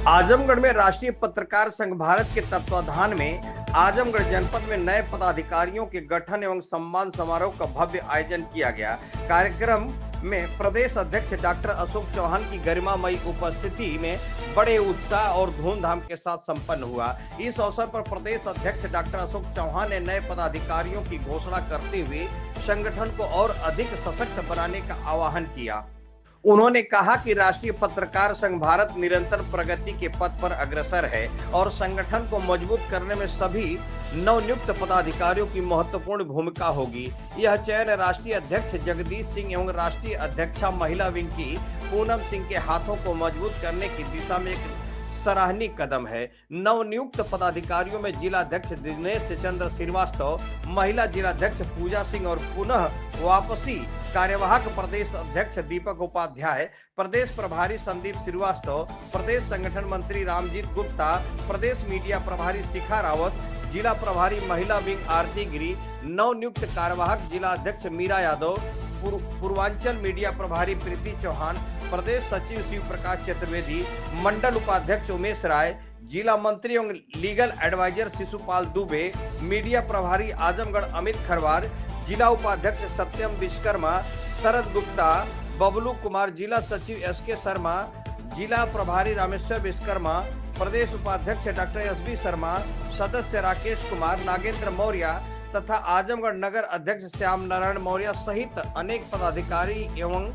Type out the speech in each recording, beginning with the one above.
आजमगढ़ में राष्ट्रीय पत्रकार संघ भारत के तत्वाधान में आजमगढ़ जनपद में नए पदाधिकारियों के गठन एवं सम्मान समारोह का भव्य आयोजन किया गया। कार्यक्रम में प्रदेश अध्यक्ष डॉक्टर अशोक चौहान की गरिमामयी उपस्थिति में बड़े उत्साह और धूमधाम के साथ संपन्न हुआ। इस अवसर पर प्रदेश अध्यक्ष डॉक्टर अशोक चौहान ने नए पदाधिकारियों की घोषणा करते हुए संगठन को और अधिक सशक्त बनाने का आह्वान किया। उन्होंने कहा कि राष्ट्रीय पत्रकार संघ भारत निरंतर प्रगति के पथ पर अग्रसर है और संगठन को मजबूत करने में सभी नवनियुक्त पदाधिकारियों की महत्वपूर्ण भूमिका होगी। यह चयन राष्ट्रीय अध्यक्ष जगदीश सिंह एवं राष्ट्रीय अध्यक्षा महिला विंग की पूनम सिंह के हाथों को मजबूत करने की दिशा में एक सराहनीय कदम है। नवनियुक्त पदाधिकारियों में जिलाध्यक्ष दिनेश चंद्र श्रीवास्तव, महिला जिलाध्यक्ष पूजा सिंह और पुनः वापसी कार्यवाहक प्रदेश अध्यक्ष दीपक उपाध्याय, प्रदेश प्रभारी संदीप श्रीवास्तव, प्रदेश संगठन मंत्री रामजीत गुप्ता, प्रदेश मीडिया प्रभारी शिखा रावत, जिला प्रभारी महिला विंग आरती गिरी, नवनियुक्त कार्यवाहक जिला अध्यक्ष मीरा यादव, पूर्वांचल मीडिया प्रभारी प्रीति चौहान, प्रदेश सचिव शिव प्रकाश चतुर्वेदी, मंडल उपाध्यक्ष उमेश राय, जिला मंत्री एवं legal adviser Shishupal Dubey, media प्रभारी आजमगढ़ अमित खरवार, जिला उपाध्यक्ष सत्यम विश्वकर्मा, शरद गुप्ता, बबलू कुमार, जिला सचिव एसके शर्मा, जिला प्रभारी रामेश्वर विश्वकर्मा, प्रदेश उपाध्यक्ष डॉक्टर एसबी शर्मा, सदस्य राकेश कुमार, नागेंद्र मौर्य तथा आजमगढ़ नगर अध्यक्ष श्याम नारायण मौर्य सहित अनेक पदाधिकारी एवं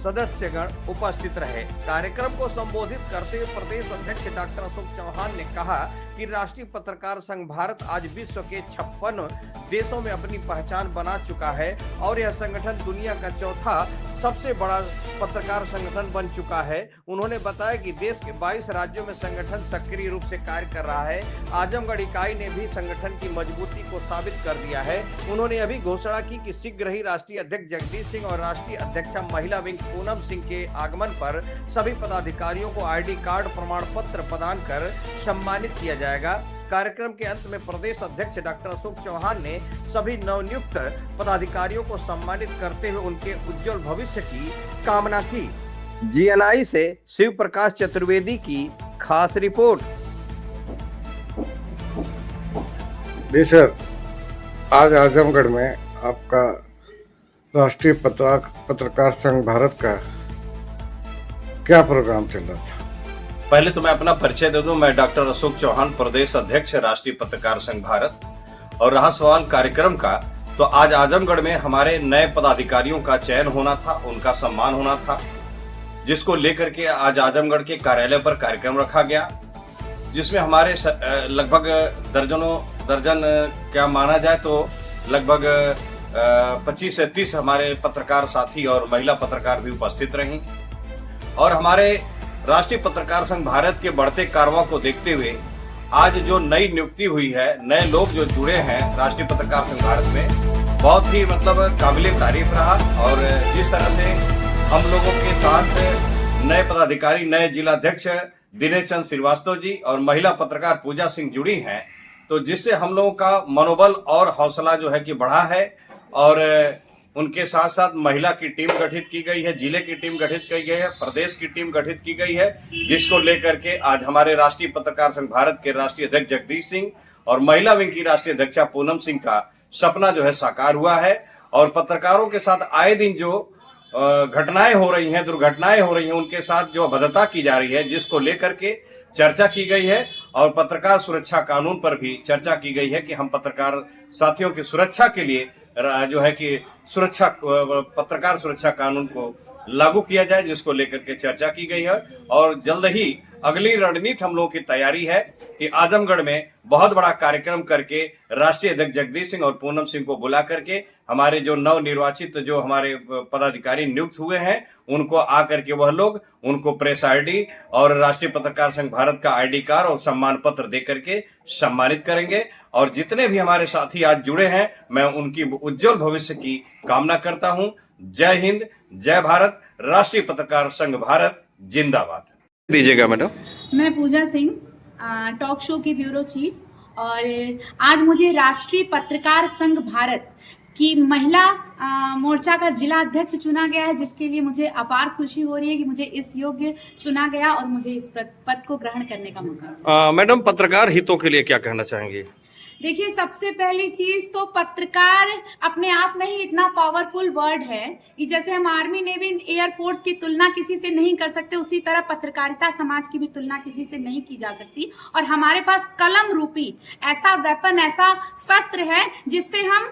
सदस्यगण उपस्थित रहे। कार्यक्रम को संबोधित करते हुए प्रदेश अध्यक्ष डॉक्टर अशोक चौहान ने कहा कि राष्ट्रीय पत्रकार संघ भारत आज विश्व के 56 देशों में अपनी पहचान बना चुका है और यह संगठन दुनिया का चौथा सबसे बड़ा पत्रकार संगठन बन चुका है। उन्होंने बताया कि देश के 22 राज्यों में संगठन सक्रिय रूप से कार्य कर रहा है। आजमगढ़ इकाई ने भी संगठन की मजबूती को साबित कर दिया है। उन्होंने अभी घोषणा की कि शीघ्र ही राष्ट्रीय अध्यक्ष जगदीश सिंह और राष्ट्रीय अध्यक्षा महिला विंग पूनम सिंह के आगमन पर सभी पदाधिकारियों को आईडी कार्ड प्रमाण पत्र प्रदान कर सम्मानित किया जाएगा। कार्यक्रम के अंत में प्रदेश अध्यक्ष डॉक्टर अशोक चौहान ने सभी नवनियुक्त पदाधिकारियों को सम्मानित करते हुए उनके उज्जवल भविष्य की कामना की। जीएनआई से शिव प्रकाश चतुर्वेदी की खास रिपोर्ट। जी सर, आज आजमगढ़ में आपका राष्ट्रीय पत्रकार संघ भारत का क्या प्रोग्राम चल रहा था? पहले तो मैं अपना परिचय दे दूं। मैं डॉक्टर अशोक चौहान, प्रदेश अध्यक्ष राष्ट्रीय पत्रकार संघ भारत। और रहा सवाल कार्यक्रम का, तो आज आजमगढ़ में हमारे नए पदाधिकारियों का चयन होना था, उनका सम्मान होना था, जिसको लेकर के आज आजमगढ़ के कार्यालय पर कार्यक्रम रखा गया, जिसमें हमारे लगभग दर्जन क्या माना जाए तो लगभग 25 से 30 हमारे पत्रकार साथी और महिला पत्रकार भी उपस्थित रहीं। और हमारे राष्ट्रीय पत्रकार संघ भारत के बढ़ते कारवां को देखते हुए आज जो नई नियुक्ति हुई है, नए लोग जो जुड़े हैं राष्ट्रीय पत्रकार संघ भारत में, बहुत ही काबिले तारीफ रहा। और जिस तरह से हम लोगों के साथ नए पदाधिकारी, नए जिलाध्यक्ष दिनेश चंद्र श्रीवास्तव जी और महिला पत्रकार पूजा सिंह जुड़ी हैं, तो जिससे हम लोगों का मनोबल और हौसला जो है कि बढ़ा है। और उनके साथ साथ महिला की टीम गठित की गई है, जिले की टीम गठित की गई है, प्रदेश की टीम गठित की गई है, जिसको लेकर के आज हमारे राष्ट्रीय पत्रकार संघ भारत के राष्ट्रीय अध्यक्ष जगदीश सिंह और महिला विंग की राष्ट्रीय अध्यक्षा पूनम सिंह का सपना जो है साकार हुआ है। और पत्रकारों के साथ आए दिन जो घटनाएं हो रही हैं, दुर्घटनाएं हो रही हैं, उनके साथ जो अभद्रता की जा रही है, जिसको लेकर के चर्चा की गई है। और पत्रकार सुरक्षा कानून पर भी चर्चा की गई है कि हम पत्रकार साथियों की सुरक्षा के लिए जो है कि पत्रकार सुरक्षा कानून को लागू किया जाए, जिसको लेकर के चर्चा की गई है। और जल्द ही अगली रणनीति हम लोगों की तैयारी है कि आजमगढ़ में बहुत बड़ा कार्यक्रम करके राष्ट्रीय अध्यक्ष जगदीश सिंह और पूनम सिंह को बुला करके हमारे जो नवनिर्वाचित जो हमारे पदाधिकारी नियुक्त हुए हैं, उनको आकर के वह लोग उनको प्रेस आईडी और राष्ट्रीय पत्रकार संघ भारत का आईडी कार्ड और सम्मान पत्र दे करके सम्मानित करेंगे। और जितने भी हमारे साथी आज जुड़े हैं, मैं उनकी उज्जवल भविष्य की कामना करता हूं। जय हिंद, जय भारत, राष्ट्रीय पत्रकार संघ भारत जिंदाबाद। दीजिएगा मैडम। मैं पूजा सिंह, टॉक शो की ब्यूरो चीफ, और आज मुझे राष्ट्रीय पत्रकार संघ भारत कि महिला मोर्चा का जिला अध्यक्ष चुना गया है, जिसके लिए मुझे अपार खुशी हो रही है कि मुझे इस योग्य चुना गया और मुझे इस पद को ग्रहण करने का मौका मिला। मैडम, पत्रकार हितों के लिए क्या कहना चाहेंगे? देखिए, सबसे पहली चीज तो पत्रकार अपने आप में ही इतना पावरफुल वर्ड है कि जैसे हम आर्मी, नेवी, एयरफोर्स की तुलना किसी से नहीं कर सकते, उसी तरह पत्रकारिता समाज की भी तुलना किसी से नहीं की जा सकती। और हमारे पास कलम रूपी ऐसा वेपन, ऐसा शस्त्र है जिससे हम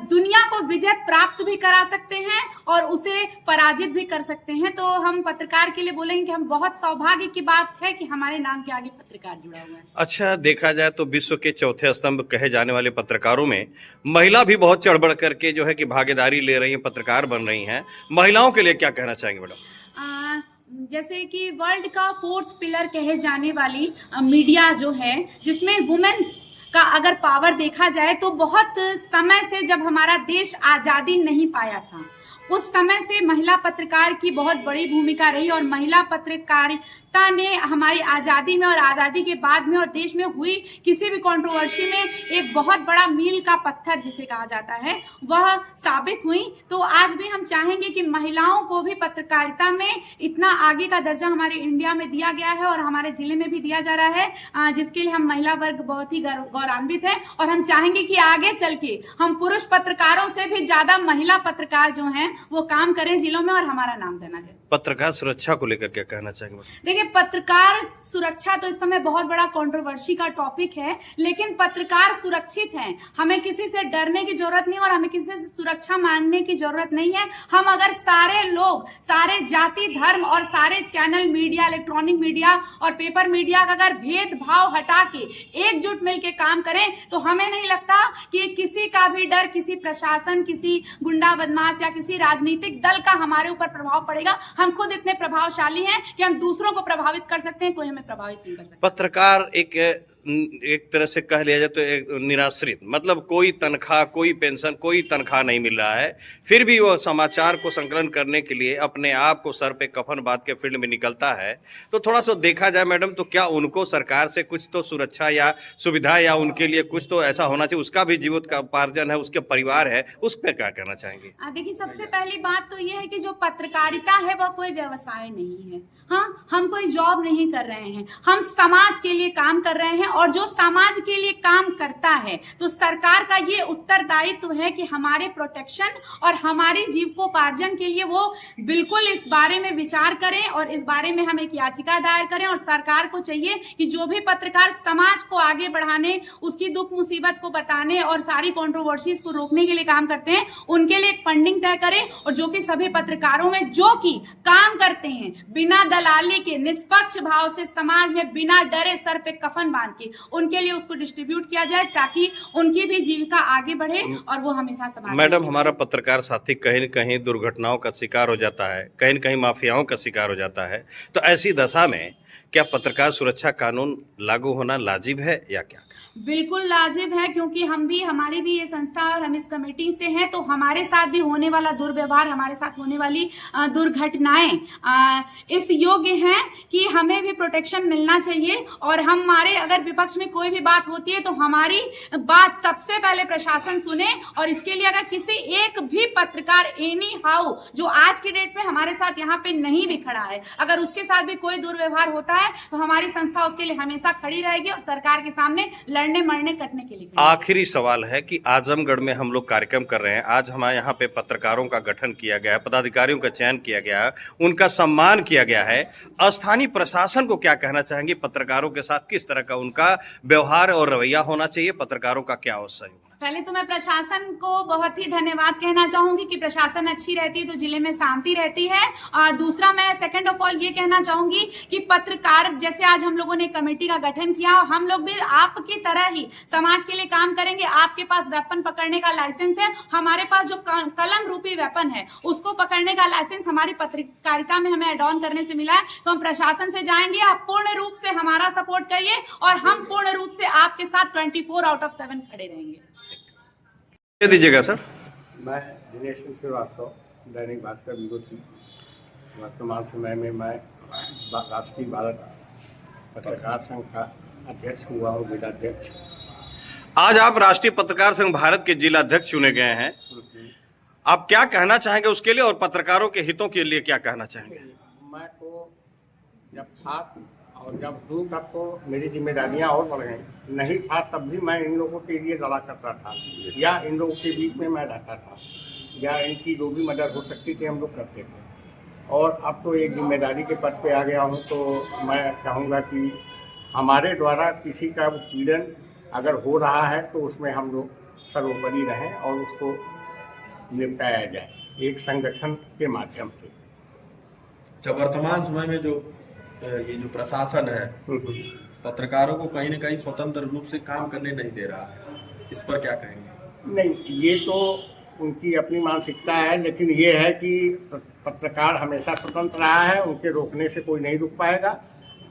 दुनिया को विजय प्राप्त भी करा सकते हैं और उसे पराजित भी कर सकते हैं। तो हम पत्रकार के लिए बोलेंगे कि हम बहुत सौभाग्य की बात है कि हमारे नाम के आगे पत्रकार जुड़ा हुआ है। अच्छा, देखा जाए तो विश्व के चौथे स्तंभ कहे जाने वाले पत्रकारों में महिला भी बहुत चढ़ बढ़ करके जो है कि भागीदारी ले रही हैं, पत्रकार बन रही हैं। महिलाओं के लिए क्या कहना चाहेंगे मैडम? जैसे कि वर्ल्ड का 4th पिलर कहे जाने वाली मीडिया जो है, जिसमें वुमेन्स का अगर पावर देखा जाए तो बहुत समय से, जब हमारा देश आजादी नहीं पाया था, उस समय से महिला पत्रकार की बहुत बड़ी भूमिका रही और महिला पत्रकारिता ने हमारी आज़ादी में और आज़ादी के बाद में और देश में हुई किसी भी कंट्रोवर्सी में एक बहुत बड़ा मील का पत्थर जिसे कहा जाता है, वह साबित हुई। तो आज भी हम चाहेंगे कि महिलाओं को भी पत्रकारिता में इतना आगे का दर्जा हमारे इंडिया में दिया गया है और हमारे जिले में भी दिया जा रहा है, जिसके लिए हम महिला वर्ग बहुत ही गौरवान्वित है। और हम चाहेंगे कि आगे चल के हम पुरुष पत्रकारों से भी ज्यादा महिला पत्रकार जो हैं वो काम करें जिलों में और हमारा नाम जाना जाए। पत्रकार सुरक्षा को लेकर क्या कहना चाहेंगे? देखिए, पत्रकार सुरक्षा तो इस समय बहुत बड़ा कंट्रोवर्सी का टॉपिक है, लेकिन पत्रकार सुरक्षित हैं। हमें किसी से डरने की जरूरत नहीं और हमें किसी से सुरक्षा मांगने की जरूरत नहीं है। हम अगर सारे लोग, सारे जाति, धर्म और सारे चैनल मीडिया, इलेक्ट्रॉनिक मीडिया और पेपर मीडिया का अगर भेदभाव हटा के एकजुट मिलकर काम करें तो हमें नहीं लगता कि किसी का भी डर, किसी प्रशासन, किसी गुंडा बदमाश या किसी राजनीतिक दल का हमारे ऊपर प्रभाव पड़ेगा। हम खुद इतने प्रभावशाली हैं कि हम दूसरों को प्रभावित कर सकते हैं, कोई हमें प्रभावित नहीं कर सकता। पत्रकार एक तरह से कह लिया जाए तो एक निराश्रित, मतलब कोई तनख्वाह, कोई पेंशन, कोई तनख्वाह नहीं मिल रहा है, फिर भी वो समाचार को संकलन करने के लिए अपने आप को सर पे कफन बांध के फील्ड में निकलता है। तो थोड़ा सा देखा जाए मैडम, तो क्या उनको सरकार से कुछ तो सुरक्षा या सुविधा या उनके लिए कुछ तो ऐसा होना चाहिए? उसका भी जीवित का उपार्जन है, उसके परिवार है, उस पर क्या कहना चाहेंगे? देखिए, सबसे पहली बात तो ये है कि जो पत्रकारिता है वह कोई व्यवसाय नहीं है। हाँ, हम कोई जॉब नहीं कर रहे हैं, हम समाज के लिए काम कर रहे हैं और जो समाज के लिए काम करता है तो सरकार का ये उत्तरदायित्व है कि हमारे प्रोटेक्शन और हमारे जीविकोपार्जन के लिए वो बिल्कुल इस बारे में विचार करें और इस बारे में हम एक याचिका दायर करें। और सरकार को चाहिए कि जो भी पत्रकार समाज को आगे बढ़ाने, उसकी दुख मुसीबत को बताने और सारी कंट्रोवर्सीज को रोकने के लिए काम करते हैं, उनके लिए एक फंडिंग तय करें और जो कि सभी पत्रकारों में जो कि काम करते हैं बिना दलाली के, निष्पक्ष भाव से, समाज में बिना डरे सर पे कफन बांध के, उनके लिए उसको डिस्ट्रीब्यूट किया जाए ताकि उनकी भी जीविका आगे बढ़े और वो हमेशा समाज। मैडम, हमारा पत्रकार साथी कहीं न कहीं दुर्घटनाओं का शिकार हो जाता है, कहीं न कहीं माफियाओं का शिकार हो जाता है, तो ऐसी दशा में क्या पत्रकार सुरक्षा कानून लागू होना लाजिब है या क्या? बिल्कुल लाजिब है, क्योंकि हम भी, हमारी भी ये संस्था और हम इस कमेटी से हैं, तो हमारे साथ भी होने वाला दुर्व्यवहार, हमारे साथ होने वाली दुर्घटनाएं इस योग्य हैं कि हमें भी प्रोटेक्शन मिलना चाहिए। और हमारे अगर विपक्ष में कोई भी बात होती है तो हमारी बात सबसे पहले प्रशासन सुने और इसके लिए अगर किसी एक भी पत्रकार एनी हाउ जो आज की डेट में हमारे साथ यहाँ पे नहीं भी खड़ा है, अगर उसके साथ भी कोई दुर्व्यवहार होता है तो हमारी संस्था उसके लिए हमेशा खड़ी रहेगी और सरकार के सामने लड़ने मरने कटने के लिए। आखिरी सवाल है कि आजमगढ़ में हम लोग कार्यक्रम कर रहे हैं, आज हमारे यहाँ पे पत्रकारों का गठन किया गया है, पदाधिकारियों का चयन किया गया है, उनका सम्मान किया गया है। स्थानीय प्रशासन को क्या कहना चाहेंगे? पत्रकारों के साथ किस तरह का उनका व्यवहार और रवैया होना चाहिए? पत्रकारों का क्या अवसर? पहले तो मैं प्रशासन को बहुत ही धन्यवाद कहना चाहूंगी कि प्रशासन अच्छी रहती है तो जिले में शांति रहती है। दूसरा, मैं सेकंड ऑफ ऑल ये कहना चाहूंगी कि पत्रकार, जैसे आज हम लोगों ने कमेटी का गठन किया, हम लोग भी आपकी तरह ही समाज के लिए काम करेंगे। आपके पास वेपन पकड़ने का लाइसेंस है, हमारे पास जो कलम रूपी वेपन है उसको पकड़ने का लाइसेंस हमारी पत्रकारिता में हमें एड ऑन करने से मिला है। तो हम प्रशासन से जाएंगे, आप पूर्ण रूप से हमारा सपोर्ट करिए और हम पूर्ण रूप से आपके साथ 24/7 खड़े रहेंगे। दीजिएगा सर। मैं दिनेश श्रीवास्तव, दैनिक भास्कर विरोधी। वर्तमान समय में मैं राष्ट्रीय भारत पत्रकार संघ का अध्यक्ष हुआ हूँ, जिलाध्यक्ष। आज आप राष्ट्रीय पत्रकार संघ भारत के जिला अध्यक्ष चुने गए हैं, आप क्या कहना चाहेंगे उसके लिए और पत्रकारों के हितों के लिए क्या कहना चाहेंगे? मैं तो जब था और जब हूँ तब तो मेरी जिम्मेदारियां और बढ़ गई। नहीं था तब भी मैं इन लोगों के लिए लड़ा करता था, या इन लोगों के बीच में मैं रहता था, या इनकी जो भी मदद हो सकती थी हम लोग करते थे। और अब तो एक जिम्मेदारी के पद पे आ गया हूँ, तो मैं चाहूँगा कि हमारे द्वारा किसी का उत्पीड़न अगर हो रहा है तो उसमें हम लोग सर्वोपरि रहें और उसको निपटाया जाए एक संगठन के माध्यम से। जब वर्तमान समय में जो ये जो प्रशासन है पत्रकारों को कहीं न कहीं स्वतंत्र रूप से काम करने नहीं दे रहा है, इस पर क्या कहेंगे? नहीं, ये तो उनकी अपनी मानसिकता है, लेकिन ये है कि पत्रकार हमेशा स्वतंत्र रहा है, उनके रोकने से कोई नहीं रुक पाएगा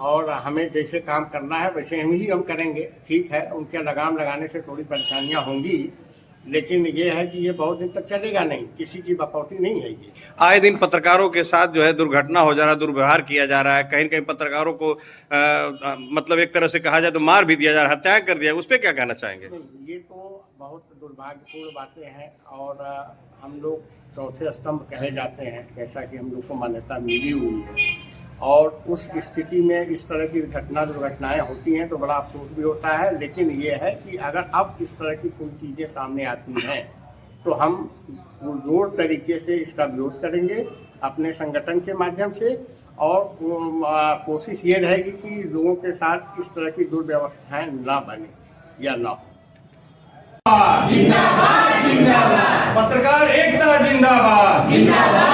और हमें जैसे काम करना है वैसे हम करेंगे। ठीक है, उनके लगाम लगाने से थोड़ी परेशानियां होंगी, लेकिन ये है कि ये बहुत दिन तक चलेगा नहीं, किसी की बकौती नहीं है। ये आए दिन पत्रकारों के साथ जो है दुर्घटना हो जा रहा है, दुर्व्यवहार किया जा रहा है, कहीं कहीं पत्रकारों को मतलब एक तरह से कहा जाए तो मार भी दिया जा रहा है, हत्या कर दिया, उस पर क्या कहना चाहेंगे? नहीं, ये तो बहुत दुर्भाग्यपूर्ण बातें हैं और हम लोग चौथे स्तंभ कहे जाते हैं, जैसा कि हम लोग को मान्यता मिली हुई है। और उस स्थिति में इस तरह की दुर्घटनाएं होती हैं तो बड़ा अफसोस भी होता है, लेकिन ये है कि अगर अब इस तरह की कोई चीज़ें सामने आती हैं तो हम पुरजोर तरीके से इसका विरोध करेंगे अपने संगठन के माध्यम से, और कोशिश ये रहेगी कि लोगों के साथ इस तरह की दुर्व्यवस्थाएं ना बने या ना हो। जिंदाबाद जिंदाबाद, पत्रकार एकता जिंदाबाद, जिंदाबाद